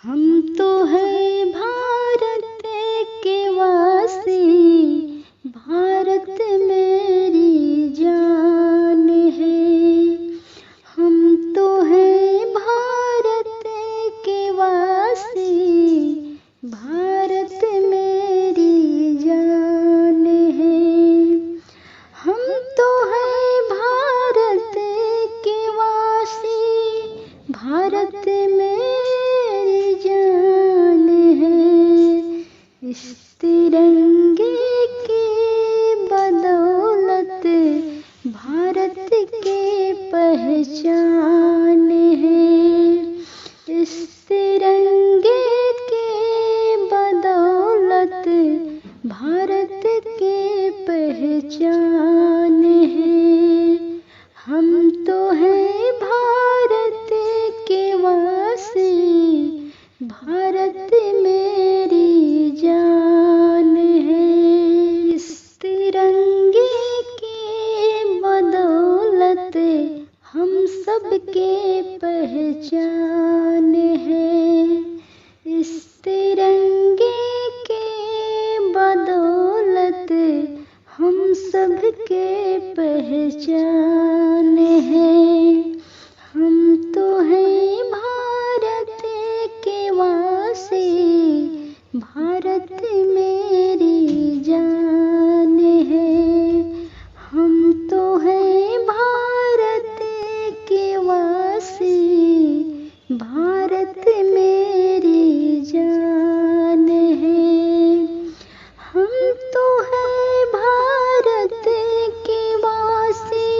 हम तो है भारत के वासी, भारत मेरी जान है। हम तो है भारत के वासी, भारत मेरी जान है। हम तो है भारत के वासी, भारत मेरी जान है। इस तिरंगे की बदौलत भारत की पहचान है। इस तिरंगे की बदौलत भारत की पहचान है। हम तो है भारत के वासी, भारत मेरी जान है। इस तिरंगे की बदौलत हम सबके पहचान है। इस तिरंगे के बदौलत हम सबके पहचान है। हम तो हैं भारत के वासी, भारत मेरी जान है। हम तो हैं भारत के वासी, भारत मेरी जान है। हम तो हैं भारत के वासी,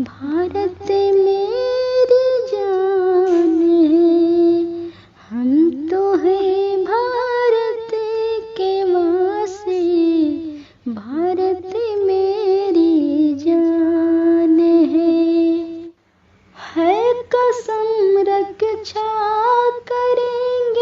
भारत मेरी जान है। हम तो हैं भारत के वासी, भारत मेरी जान है कसम रक्षा करेंगे।